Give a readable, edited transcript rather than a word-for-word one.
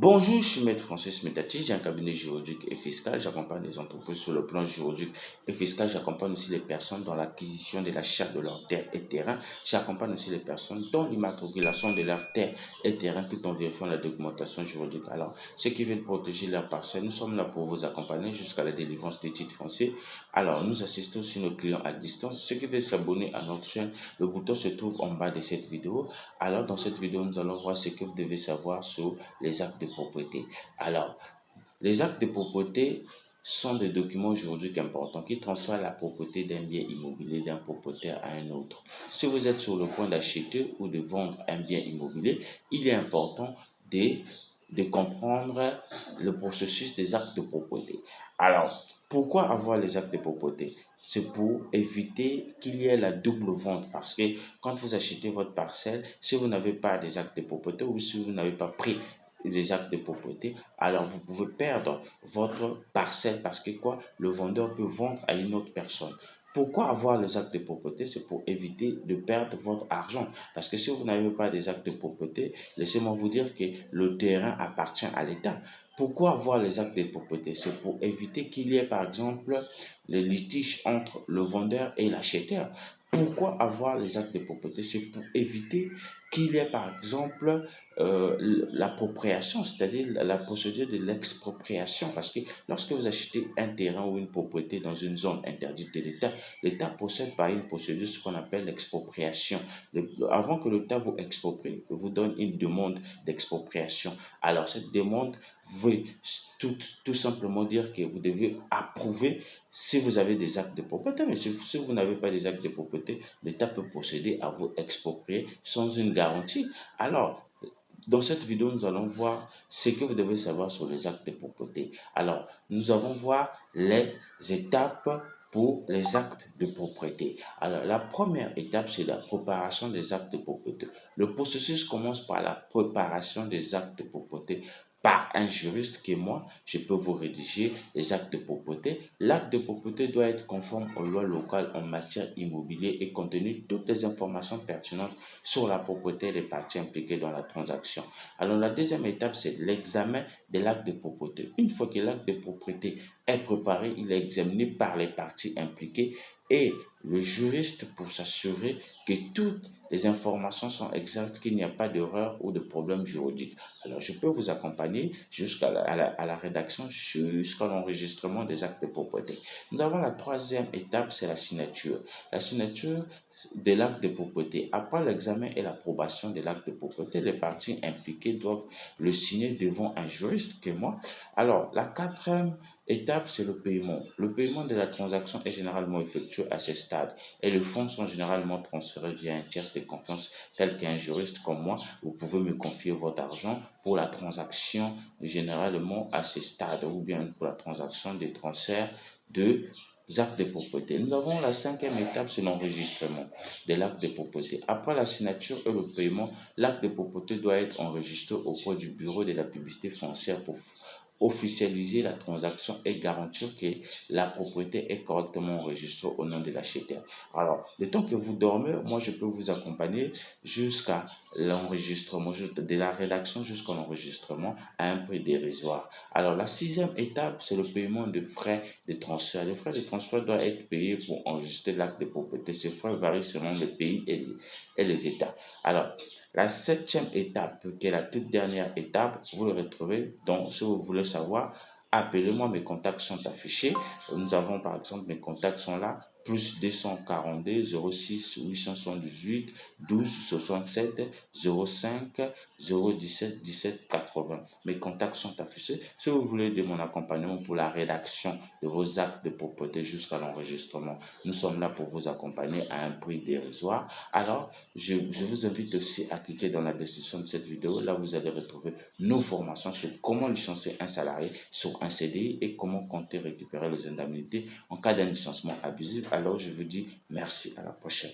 Bonjour, je suis Maître Francis Metati, j'ai un cabinet juridique et fiscal. J'accompagne les entreprises sur le plan juridique et fiscal. J'accompagne aussi les personnes dans l'acquisition de l'achat de leurs terres et terrains. J'accompagne aussi les personnes dans l'immatriculation de leurs terres et terrains tout en vérifiant la documentation juridique. Alors, ceux qui veulent protéger leurs parcelles, nous sommes là pour vous accompagner jusqu'à la délivrance des titres fonciers. Alors, nous assistons sur nos clients à distance. Ceux qui veulent s'abonner à notre chaîne, le bouton se trouve en bas de cette vidéo. Alors, dans cette vidéo, nous allons voir ce que vous devez savoir sur les actes de propriété. Alors, les actes de propriété sont des documents juridiques importants qui transfèrent la propriété d'un bien immobilier d'un propriétaire à un autre. Si vous êtes sur le point d'acheter ou de vendre un bien immobilier, il est important de comprendre le processus des actes de propriété. Alors, pourquoi avoir les actes de propriété? C'est pour éviter qu'il y ait la double vente parce que quand vous achetez votre parcelle, si vous n'avez pas des actes de propriété ou si vous n'avez pas pris des actes de propriété, alors vous pouvez perdre votre parcelle parce que quoi, le vendeur peut vendre à une autre personne. Pourquoi avoir les actes de propriété? C'est pour éviter de perdre votre argent. Parce que si vous n'avez pas des actes de propriété, laissez-moi vous dire que le terrain appartient à l'État. Pourquoi avoir les actes de propriété? C'est pour éviter qu'il y ait par exemple le litige entre le vendeur et l'acheteur. Pourquoi avoir les actes de propriété? C'est pour éviter qu'il y ait par exemple l'appropriation, c'est-à-dire la procédure de l'expropriation. Parce que lorsque vous achetez un terrain ou une propriété dans une zone interdite de l'État, l'État procède par une procédure, ce qu'on appelle l'expropriation. Avant que l'État vous exproprie, vous donne une demande d'expropriation. Alors cette demande veut tout simplement dire que vous devez approuver si vous avez des actes de propriété. Mais si vous n'avez pas des actes de propriété, l'État peut procéder à vous exproprier sans une garantie. Alors, dans cette vidéo, nous allons voir ce que vous devez savoir sur les actes de propriété. Alors, nous allons voir les étapes pour les actes de propriété. Alors, la première étape, c'est la préparation des actes de propriété. Le processus commence par la préparation des actes de propriété par un juriste qui est moi. Je peux vous rédiger les actes de propriété. L'acte de propriété doit être conforme aux lois locales en matière immobilière et contenir toutes les informations pertinentes sur la propriété des parties impliquées dans la transaction. Alors la deuxième étape, c'est l'examen de l'acte de propriété. Une fois que l'acte de propriété est préparé, il est examiné par les parties impliquées et le juriste pour s'assurer que toutes les informations sont exactes, qu'il n'y a pas d'erreur ou de problème juridique. Alors, je peux vous accompagner jusqu'à la rédaction, jusqu'à l'enregistrement des actes de propriété. Nous avons la troisième étape, c'est la signature. La signature de l'acte de propriété. Après l'examen et l'approbation de l'acte de propriété, les parties impliquées doivent le signer devant un juriste que moi. Alors, la quatrième étape, c'est le paiement. Le paiement de la transaction est généralement effectué à ce stade et les fonds sont généralement transférés via un tiers de confiance tel qu'un juriste comme moi. Vous pouvez me confier votre argent pour la transaction généralement à ce stade ou bien pour la transaction des transferts de actes de propriété. Nous avons la cinquième étape, c'est l'enregistrement de l'acte de propriété. Après la signature et le paiement, l'acte de propriété doit être enregistré auprès du bureau de la publicité foncière pour officialiser la transaction et garantir que la propriété est correctement enregistrée au nom de l'acheteur. Alors, le temps que vous dormez, moi je peux vous accompagner jusqu'à l'enregistrement, de la rédaction jusqu'à l'enregistrement à un prix dérisoire. Alors, la sixième étape, c'est le paiement de frais de transfert. Les frais de transfert doivent être payés pour enregistrer l'acte de propriété. Ces frais varient selon le pays et les États. Alors, la septième étape, qui est la toute dernière étape, vous le retrouvez. Donc, si vous voulez savoir, appelez-moi, mes contacts sont affichés. Nous avons par exemple, mes contacts sont là, plus 242 06 878 12 67 05 017 17 80. Mes contacts sont affichés. Si vous voulez de mon accompagnement pour la rédaction de vos actes de propriété jusqu'à l'enregistrement, nous sommes là pour vous accompagner à un prix dérisoire. Alors, je vous invite aussi à cliquer dans la description de cette vidéo. Là, vous allez retrouver nos formations sur comment licencier un salarié sur un CDI et comment compter récupérer les indemnités en cas d'un licenciement abusif. Alors, je vous dis merci, à la prochaine.